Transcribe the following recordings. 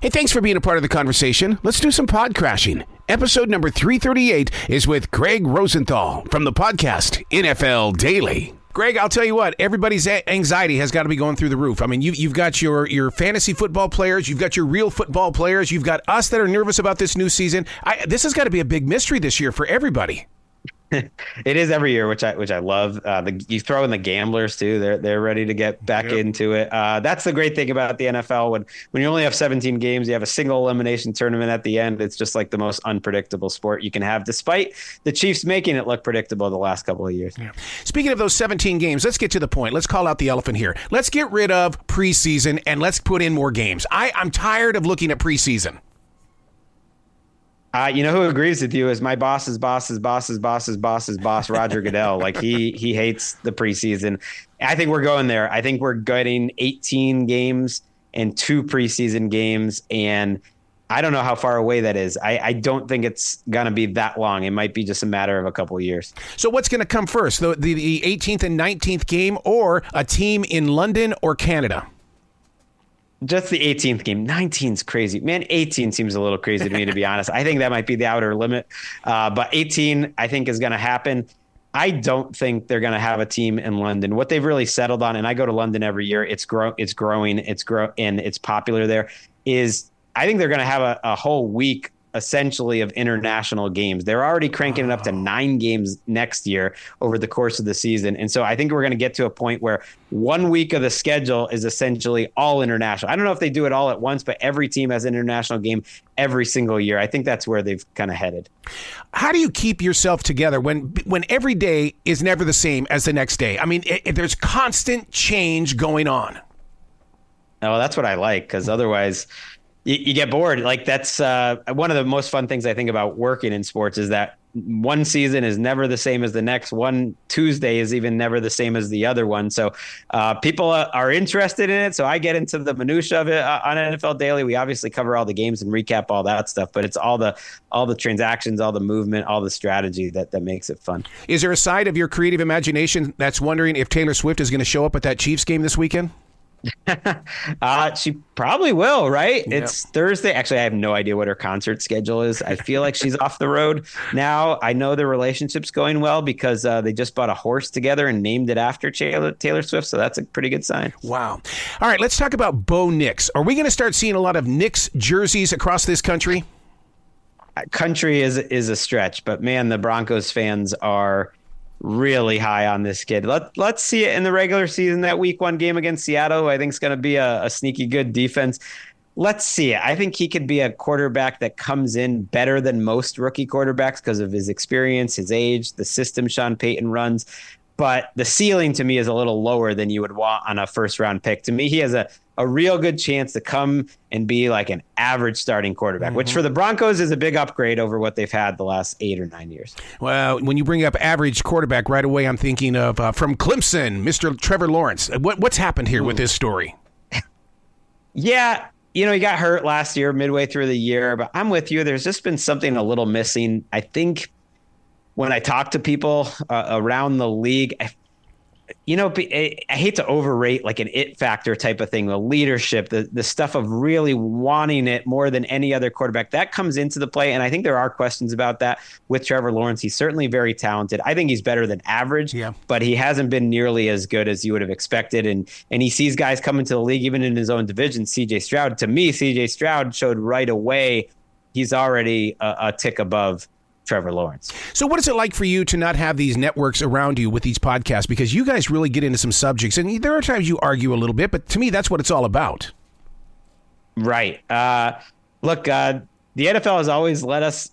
Hey, thanks for being a part of the conversation. Let's do some pod crashing. Episode number 338 is with Gregg Rosenthal from the podcast NFL Daily. Gregg, I'll tell you what, everybody's anxiety has got to be going through the roof. I mean, you've got your fantasy football players, you've got your real football players, you've got us that are nervous about this new season. This has got to be a big mystery this year for everybody. It is every year, which I love. You throw in the gamblers too; they're ready to get back into it. That's the great thing about the NFL. When you only have 17 games, you have a single elimination tournament at the end. It's just like the most unpredictable sport you can have, despite the Chiefs making it look predictable the last couple of years. Yeah. Speaking of those 17 games, let's get to the point. Let's call out the elephant here. Let's get rid of preseason and let's put in more games. I'm tired of looking at preseason. You know who agrees with you is my boss's boss's boss's boss's boss's boss, Roger Goodell. Like he hates the preseason. I think we're going there. I think we're getting 18 games and 2 preseason games. And I don't know how far away that is. I don't think it's going to be that long. It might be just a matter of a couple of years. So what's going to come first, the 18th and 19th game or a team in London or Canada? Just the 18th game. 19's crazy. Man, 18 seems a little crazy to me, to be honest. I think that might be the outer limit. But 18, I think, is going to happen. I don't think they're going to have a team in London. What they've really settled on, and I go to London every year, it's growing, and it's popular there, is I think they're going to have a whole week essentially of international games. They're already cranking it up to 9 games next year over the course of the season. And so I think we're going to get to a point where 1 week of the schedule is essentially all international. I don't know if they do it all at once, but every team has an international game every single year. I think that's where they've kind of headed. How do you keep yourself together when every day is never the same as the next day? I mean, there's constant change going on. Oh, that's what I like, because otherwise you get bored. Like that's one of the most fun things I think about working in sports is that one season is never the same as the next. One Tuesday is even never the same as the other one. So people are interested in it. So I get into the minutia of it on NFL Daily. We obviously cover all the games and recap all that stuff, but it's all the transactions, all the movement, all the strategy that makes it fun. Is there a side of your creative imagination that's wondering if Taylor Swift is going to show up at that Chiefs game this weekend? She probably will, right? Yep. It's Thursday. Actually, I have no idea what her concert schedule is. I feel like she's off the road now. I know the relationship's going well because they just bought a horse together and named it after Taylor Swift. So that's a pretty good sign. Wow. All right, let's talk about Bo Nix. Are we going to start seeing a lot of Knicks jerseys across this country? Country is a stretch, but man, the Broncos fans are really high on this kid. Let's see it in the regular season, that week 1 game against Seattle, who I think is going to be a sneaky good defense. Let's see it. I think he could be a quarterback that comes in better than most rookie quarterbacks because of his experience, his age, the system Sean Payton runs. But the ceiling to me is a little lower than you would want on a first round pick. To me, he has a real good chance to come and be like an average starting quarterback, which for the Broncos is a big upgrade over what they've had the last 8 or 9 years. Well, when you bring up average quarterback right away, I'm thinking of from Clemson, Mr. Trevor Lawrence. What's happened here with this story? Yeah. He got hurt last year, midway through the year, but I'm with you. There's just been something a little missing. I think when I talk to people around the league, I hate to overrate like an it factor type of thing, the leadership, the stuff of really wanting it more than any other quarterback that comes into the play. And I think there are questions about that with Trevor Lawrence. He's certainly very talented. I think he's better than average, but he hasn't been nearly as good as you would have expected. And he sees guys coming to the league, even in his own division, CJ Stroud. To me, CJ Stroud showed right away he's already a tick above Trevor Lawrence. So what is it like for you to not have these networks around you with these podcasts? Because you guys really get into some subjects, and there are times you argue a little bit, but to me, that's what it's all about. Right. Look, the NFL has always let us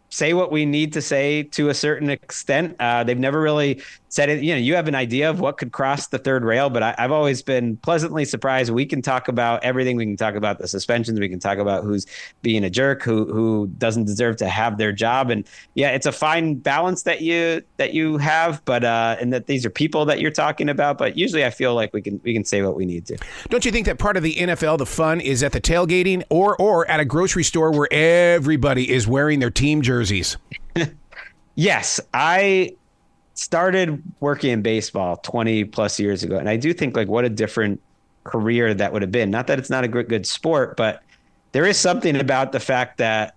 say what we need to say to a certain extent. They've never really said it. You have an idea of what could cross the third rail, but I've always been pleasantly surprised. We can talk about everything. We can talk about the suspensions. We can talk about who's being a jerk, who doesn't deserve to have their job. And yeah, it's a fine balance that you have, but and that these are people that you're talking about. But usually I feel like we can say what we need to. Don't you think that part of the NFL, the fun is at the tailgating or at a grocery store where everybody is wearing their team jerseys? Yes, I started working in baseball 20 plus years ago. And I do think like what a different career that would have been. Not that it's not a good sport, but there is something about the fact that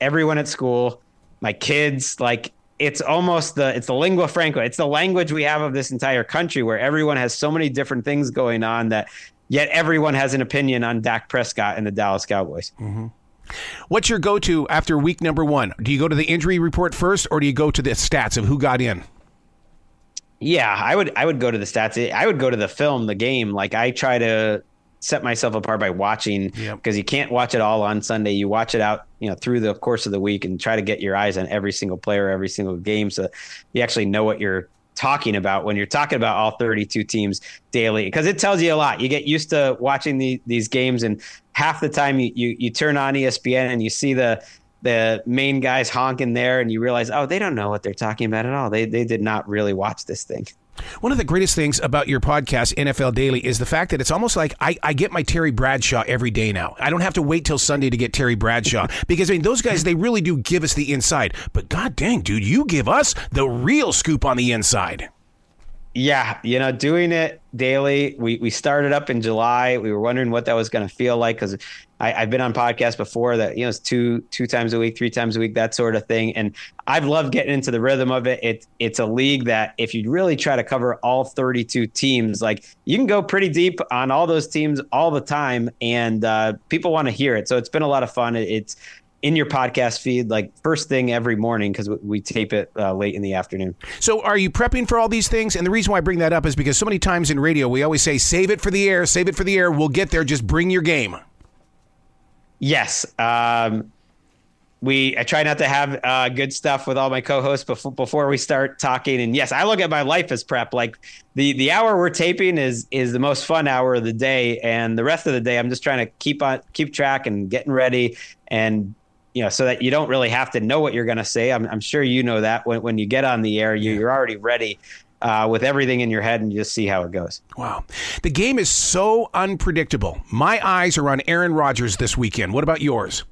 everyone at school, my kids, like it's the lingua franca. It's the language we have of this entire country where everyone has so many different things going on that yet everyone has an opinion on Dak Prescott and the Dallas Cowboys. Mm-hmm. What's your go-to after week number 1? Do you go to the injury report first, or do you go to the stats of who got in? Yeah, I would go to the stats. I would go to the film, the game. Like I try to set myself apart by watching, because you can't watch it all on Sunday. You watch it out, through the course of the week and try to get your eyes on every single player, every single game, so you actually know what you're talking about when you're talking about all 32 teams daily, because it tells you a lot. You get used to watching these games, and half the time you turn on ESPN and you see the main guys honking there, and you realize, oh, they don't know what they're talking about at all. They did not really watch this thing. One of the greatest things about your podcast, NFL Daily, is the fact that it's almost like I get my Terry Bradshaw every day now. I don't have to wait till Sunday to get Terry Bradshaw, because those guys, they really do give us the inside. But god dang, dude, you give us the real scoop on the inside. Yeah, doing it daily. We started up in July. We were wondering what that was going to feel like, because I've been on podcasts before that, it's two times a week, 3 times a week, that sort of thing. And I've loved getting into the rhythm of it. It's a league that if you really try to cover all 32 teams, like you can go pretty deep on all those teams all the time, and people want to hear it. So it's been a lot of fun. It's in your podcast feed, like first thing every morning, because we tape it late in the afternoon. So are you prepping for all these things? And the reason why I bring that up is because so many times in radio, we always say, save it for the air, save it for the air. We'll get there. Just bring your game. Yes. I try not to have good stuff with all my co-hosts before we start talking. And yes, I look at my life as prep. Like the hour we're taping is the most fun hour of the day. And the rest of the day, I'm just trying to keep track and getting ready, and so that you don't really have to know what you're going to say. I'm sure you know that when you get on the air, you're already ready with everything in your head, and you just see how it goes. Wow. The game is so unpredictable. My eyes are on Aaron Rodgers this weekend. What about yours?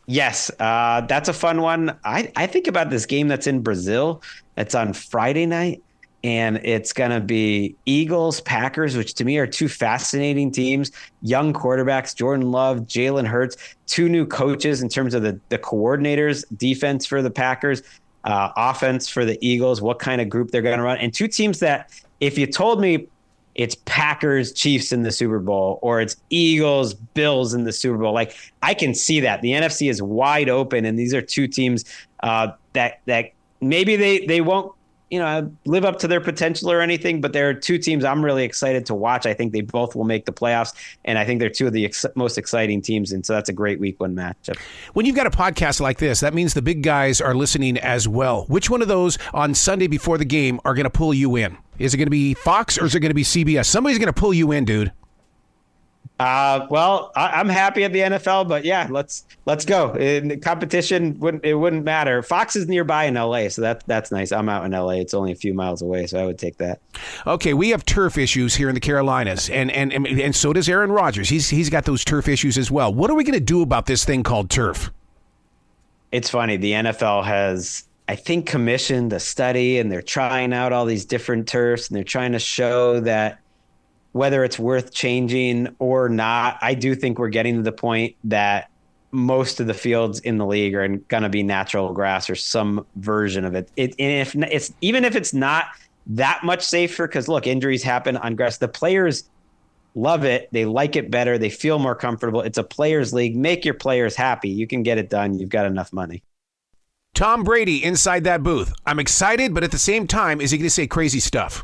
Yes, that's a fun one. I think about this game that's in Brazil. It's on Friday night, and it's going to be Eagles, Packers, which to me are 2 fascinating teams. Young quarterbacks, Jordan Love, Jalen Hurts, 2 new coaches in terms of the coordinators, defense for the Packers, offense for the Eagles, what kind of group they're going to run. And 2 teams that if you told me it's Packers, Chiefs in the Super Bowl, or it's Eagles, Bills in the Super Bowl, like I can see that. The NFC is wide open, and these are 2 teams that maybe they won't live up to their potential or anything, but there are 2 teams I'm really excited to watch. I think they both will make the playoffs, and I think they're 2 of the most exciting teams, and so that's a great week 1 matchup. When you've got a podcast like this, that means the big guys are listening as well. Which one of those on Sunday before the game are going to pull you in? Is it going to be Fox or is it going to be CBS? Somebody's going to pull you in, dude. Well, I'm happy at the NFL, but yeah, let's go. In the competition, it wouldn't matter. Fox is nearby in LA, so that's nice. I'm out in LA. It's only a few miles away, so I would take that. Okay, we have turf issues here in the Carolinas, and so does Aaron Rodgers. He's got those turf issues as well. What are we going to do about this thing called turf? It's funny. The NFL has, I think, commissioned a study, and they're trying out all these different turfs, and they're trying to show that whether it's worth changing or not. I do think we're getting to the point that most of the fields in the league are going to be natural grass or some version of it. Even if it's not that much safer, because look, injuries happen on grass. The players love it. They like it better. They feel more comfortable. It's a players' league. Make your players happy. You can get it done. You've got enough money. Tom Brady inside that booth. I'm excited, but at the same time, is he going to say crazy stuff?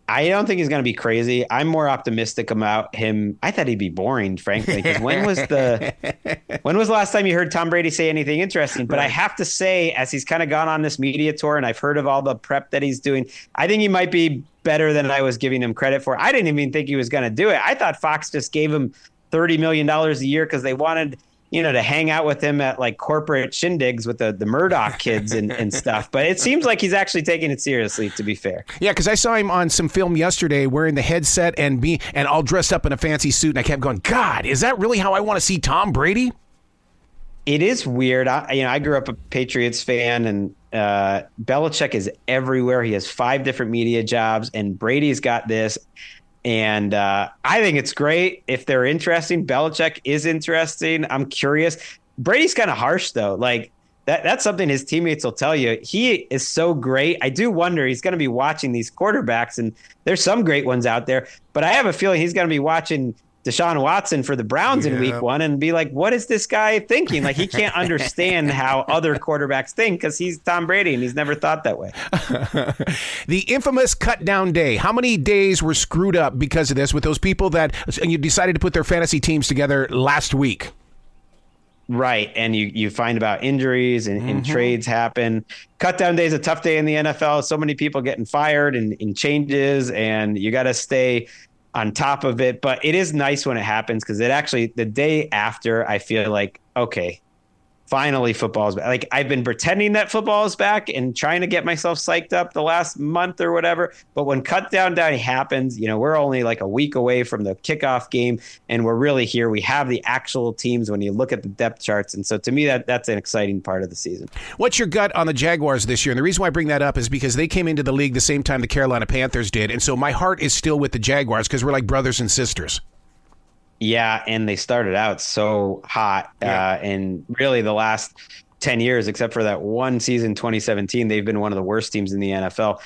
I don't think he's going to be crazy. I'm more optimistic about him. I thought he'd be boring, frankly, because when was the last time you heard Tom Brady say anything interesting? But right. I have to say, as he's kind of gone on this media tour, and I've heard of all the prep that he's doing, I think he might be better than I was giving him credit for. I didn't even think he was going to do it. I thought Fox just gave him $30 million a year because they wanted to hang out with him at like corporate shindigs with the Murdoch kids and stuff. But it seems like he's actually taking it seriously, to be fair. Yeah, because I saw him on some film yesterday wearing the headset and all dressed up in a fancy suit. And I kept going, God, is that really how I want to see Tom Brady? It is weird. I grew up a Patriots fan, and Belichick is everywhere. He has 5 different media jobs, and Brady's got this. And I think it's great if they're interesting. Belichick is interesting. I'm curious. Brady's kind of harsh, though. Like, that's something his teammates will tell you. He is so great. I do wonder, he's going to be watching these quarterbacks, and there's some great ones out there, but I have a feeling he's going to be watching Deshaun Watson for the Browns in week 1 and be like, what is this guy thinking? Like, he can't understand how other quarterbacks think because he's Tom Brady and he's never thought that way. The infamous cut down day. How many days were screwed up because of this with those people that you decided to put their fantasy teams together last week? Right. And you find about injuries and trades happen. Cut down day is a tough day in the NFL. So many people getting fired and changes, and you got to stay on top of it. But it is nice when it happens because it actually, the day after, I feel like, okay, finally football is back. Like, I've been pretending that football is back and trying to get myself psyched up the last month or whatever. But when cut down day happens, we're only like a week away from the kickoff game, and we're really here. We have the actual teams when you look at the depth charts. And so to me, that's an exciting part of the season. What's your gut on the Jaguars this year? And the reason why I bring that up is because they came into the league the same time the Carolina Panthers did. And so my heart is still with the Jaguars because we're like brothers and sisters. Yeah, and they started out so hot. And really the last 10 years, except for that one season, 2017, they've been one of the worst teams in the NFL.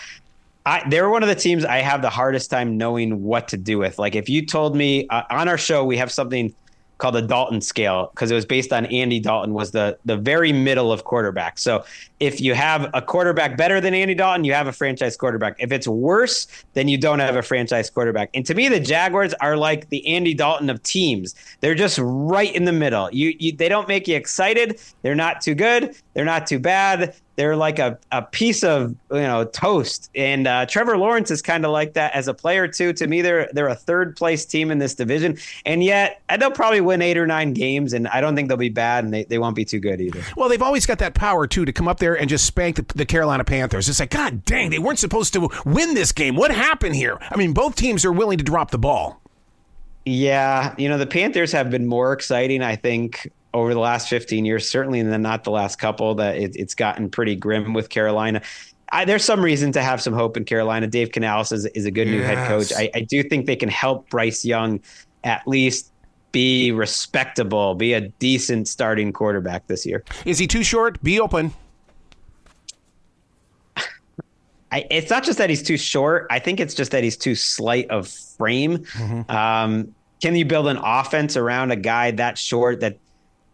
They're one of the teams I have the hardest time knowing what to do with. Like, if you told me on our show, we have something called the Dalton scale because it was based on Andy Dalton was the very middle of quarterbacks. So if you have a quarterback better than Andy Dalton, you have a franchise quarterback. If it's worse, then you don't have a franchise quarterback. And to me, the Jaguars are like the Andy Dalton of teams. They're just right in the middle. They don't make you excited. They're not too good. They're not too bad. They're like a piece of toast. And Trevor Lawrence is kind of like that as a player too. To me, they're a third place team in this division, and yet they'll probably win 8 or 9 games, and I don't think they'll be bad, and they won't be too good either. Well, they've always got that power too to come up there and just spank the Carolina Panthers. It's like, God dang, they weren't supposed to win this game. What happened here? I mean, both teams are willing to drop the ball. Yeah, the Panthers have been more exciting, I think, over the last 15 years, certainly not the last couple, that it's gotten pretty grim with Carolina. There's some reason to have some hope in Carolina. Dave Canales is a good new head coach. I do think they can help Bryce Young at least be respectable, be a decent starting quarterback this year. Is he too short? Be open. It's not just that he's too short. I think it's just that he's too slight of frame. Can you build an offense around a guy that short that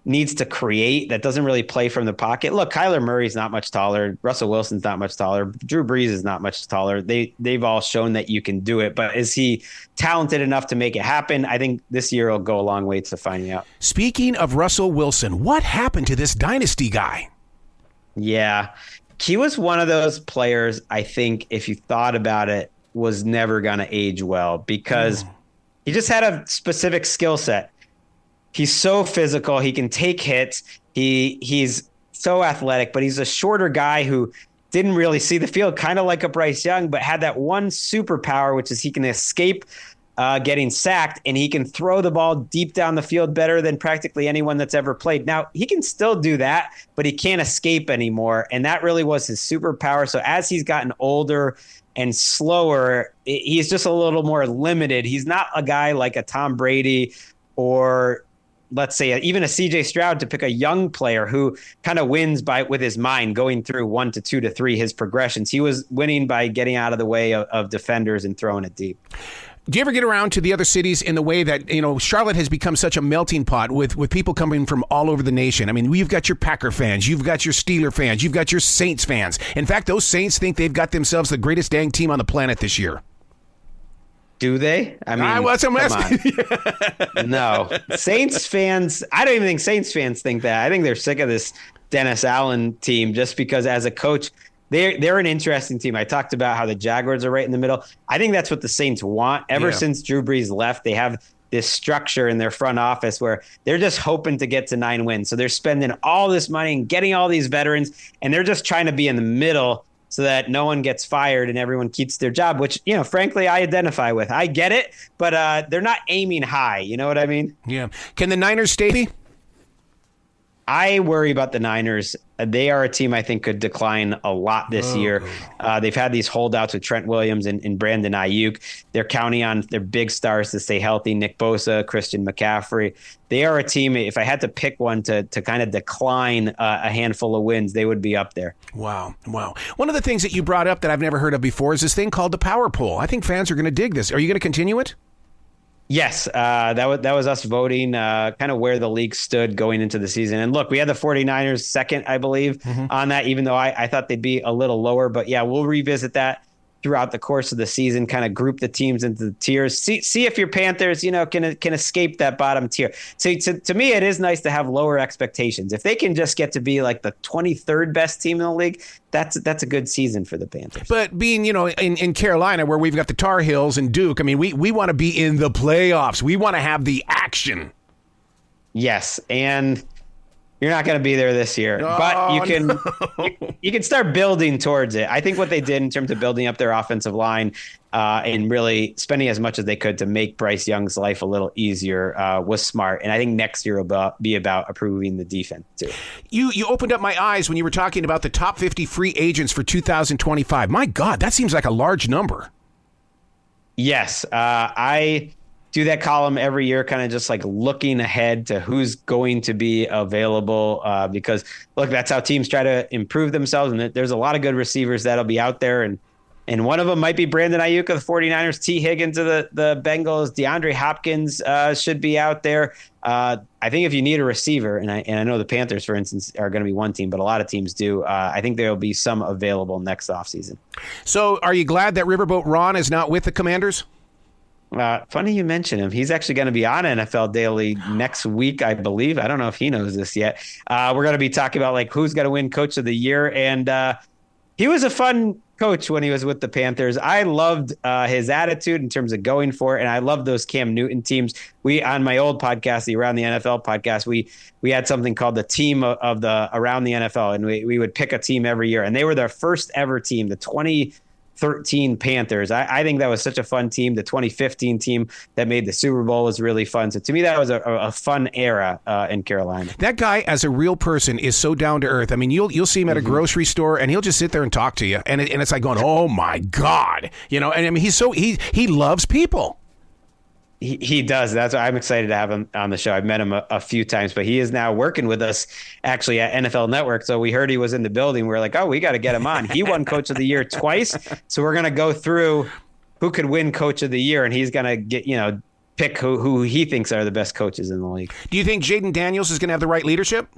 needs to create, that doesn't really play from the pocket? Look, Kyler Murray's not much taller. Russell Wilson's not much taller. Drew Brees is not much taller. They've all shown that you can do it, but is he talented enough to make it happen? I think this year will go a long way to finding out. Speaking of Russell Wilson, what happened to this dynasty guy? Yeah, he was one of those players, I think, if you thought about it, was never going to age well because he just had a specific skill set. He's so physical. He can take hits. He's so athletic, but he's a shorter guy who didn't really see the field, kind of like a Bryce Young, but had that one superpower, which is he can escape getting sacked, and he can throw the ball deep down the field better than practically anyone that's ever played. Now, he can still do that, but he can't escape anymore, and that really was his superpower. So as he's gotten older and slower, he's just a little more limited. He's not a guy like a Tom Brady or, let's say, even a CJ Stroud, to pick a young player who kind of wins with his mind, going through 1 to 2 to 3, his progressions. He was winning by getting out of the way of defenders and throwing it deep. Do you ever get around to the other cities in the way that, Charlotte has become such a melting pot with people coming from all over the nation? I mean, you've got your Packer fans, you've got your Steeler fans, you've got your Saints fans. In fact, those Saints think they've got themselves the greatest dang team on the planet this year. Do they? I mean, come on. No. Saints fans, I don't even think Saints fans think that. I think they're sick of this Dennis Allen team just because as a coach, they're an interesting team. I talked about how the Jaguars are right in the middle. I think that's what the Saints want. Ever since Drew Brees left, they have this structure in their front office where they're just hoping to get to 9 wins. So they're spending all this money and getting all these veterans, and they're just trying to be in the middle so that no one gets fired and everyone keeps their job, which, frankly, I identify with. I get it, but they're not aiming high. You know what I mean? Yeah. Can the Niners stay? I worry about the Niners. They are a team I think could decline a lot this year. They've had these holdouts with Trent Williams and Brandon Ayuk. They're counting on their big stars to stay healthy. Nick Bosa, Christian McCaffrey. They are a team, if I had to pick one to kind of decline a handful of wins, they would be up there. Wow. One of the things that you brought up that I've never heard of before is this thing called the power poll. I think fans are going to dig this. Are you going to continue it? Yes, that was us voting kind of where the league stood going into the season. And look, we had the 49ers second, I believe, on that, even though I thought they'd be a little lower. But yeah, we'll revisit that throughout the course of the season, kind of group the teams into the tiers. See if your Panthers, can escape that bottom tier. So to me, it is nice to have lower expectations. If they can just get to be like the 23rd best team in the league, that's a good season for the Panthers. But being, in Carolina where we've got the Tar Heels and Duke, I mean, we want to be in the playoffs. We want to have the action. Yes, and you're not going to be there this year, but you can start building towards it. I think what they did in terms of building up their offensive line and really spending as much as they could to make Bryce Young's life a little easier was smart. And I think next year will be about improving the defense too. You opened up my eyes when you were talking about the top 50 free agents for 2025. My God, that seems like a large number. Yes, I do that column every year, kind of just like looking ahead to who's going to be available because, look, that's how teams try to improve themselves. And there's a lot of good receivers that'll be out there. And one of them might be Brandon Ayuk of the 49ers, T. Higgins of the Bengals, DeAndre Hopkins should be out there. I think if you need a receiver, and I know the Panthers, for instance, are going to be one team, but a lot of teams do. I think there will be some available next offseason. So are you glad that Riverboat Ron is not with the Commanders? Funny you mention him. He's actually going to be on NFL Daily next week, I believe. I don't know if he knows this yet. We're going to be talking about like who's going to win Coach of the Year. And he was a fun coach when he was with the Panthers. I loved his attitude in terms of going for it. And I love those Cam Newton teams. On my old podcast, the Around the NFL podcast, we had something called the team of the Around the NFL. And we would pick a team every year. And they were their first ever team, the 2013 Panthers. I think that was such a fun team. The 2015 team that made the Super Bowl was really fun. So to me, that was a fun era in Carolina. That guy, as a real person, is so down to earth. I mean, you'll see him at a grocery store, and he'll just sit there and talk to you, and it's like going, "Oh my God," And I mean, he loves people. He does. That's why I'm excited to have him on the show. I've met him a few times, but he is now working with us actually at NFL Network. So we heard he was in the building. We're like, oh, we got to get him on. He won Coach of the Year twice. So we're going to go through who could win Coach of the Year, and he's going to get, pick who he thinks are the best coaches in the league. Do you think Jaden Daniels is going to have the right leadership?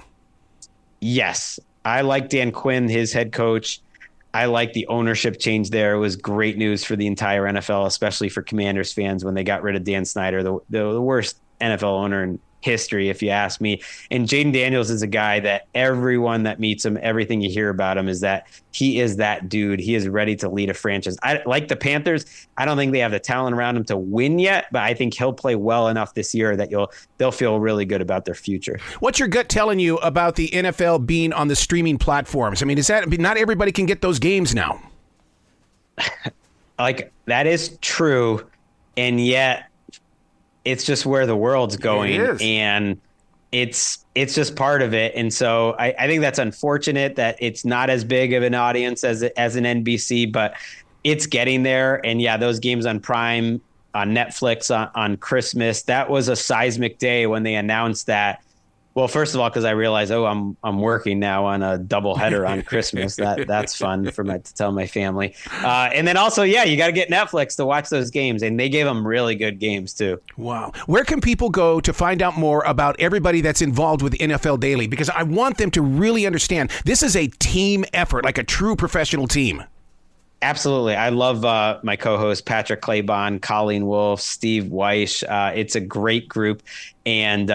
Yes. I like Dan Quinn, his head coach. I like the ownership change there. It was great news for the entire NFL, especially for Commanders fans when they got rid of Dan Snyder, the worst NFL owner in history, if you ask me. And Jaden Daniels is a guy that everyone that meets him, everything you hear about him is that he is that dude. He is ready to lead a franchise. Like the Panthers, I don't think they have the talent around him to win yet, but I think he'll play well enough this year that they'll feel really good about their future. What's your gut telling you about the NFL being on the streaming platforms? I mean, not everybody can get those games now? Like, that is true, and yet it's just where the world's going, and it's just part of it. And so I think that's unfortunate that it's not as big of an audience as an NBC, but it's getting there. And yeah, those games on Prime, on Netflix, on Christmas, that was a seismic day when they announced that. Well, first of all, because I realized, I'm working now on a doubleheader on Christmas. That's fun to tell my family. And then also, you got to get Netflix to watch those games, and they gave them really good games too. Wow. Where can people go to find out more about everybody that's involved with NFL Daily? Because I want them to really understand this is a team effort, like a true professional team. Absolutely. I love my co-hosts, Patrick Claybon, Colleen Wolfe, Steve Weish. It's a great group. And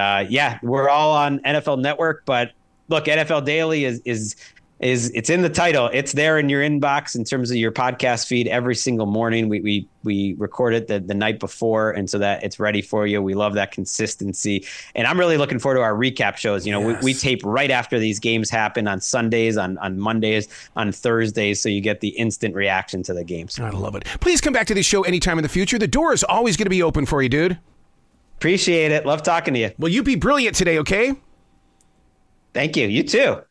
we're all on NFL Network. But look, NFL Daily is it's in the title. It's there in your inbox in terms of your podcast feed every single morning. We record it the night before, and so that it's ready for you. We love that consistency. And I'm really looking forward to our recap shows. Yes. We tape right after these games happen on Sundays, on Mondays, on Thursdays, so you get the instant reaction to the games. I love it. Please come back to this show anytime in the future. The door is always going to be open for you, dude. Appreciate it. Love talking to you. Well, you be brilliant today, okay? Thank you. You too.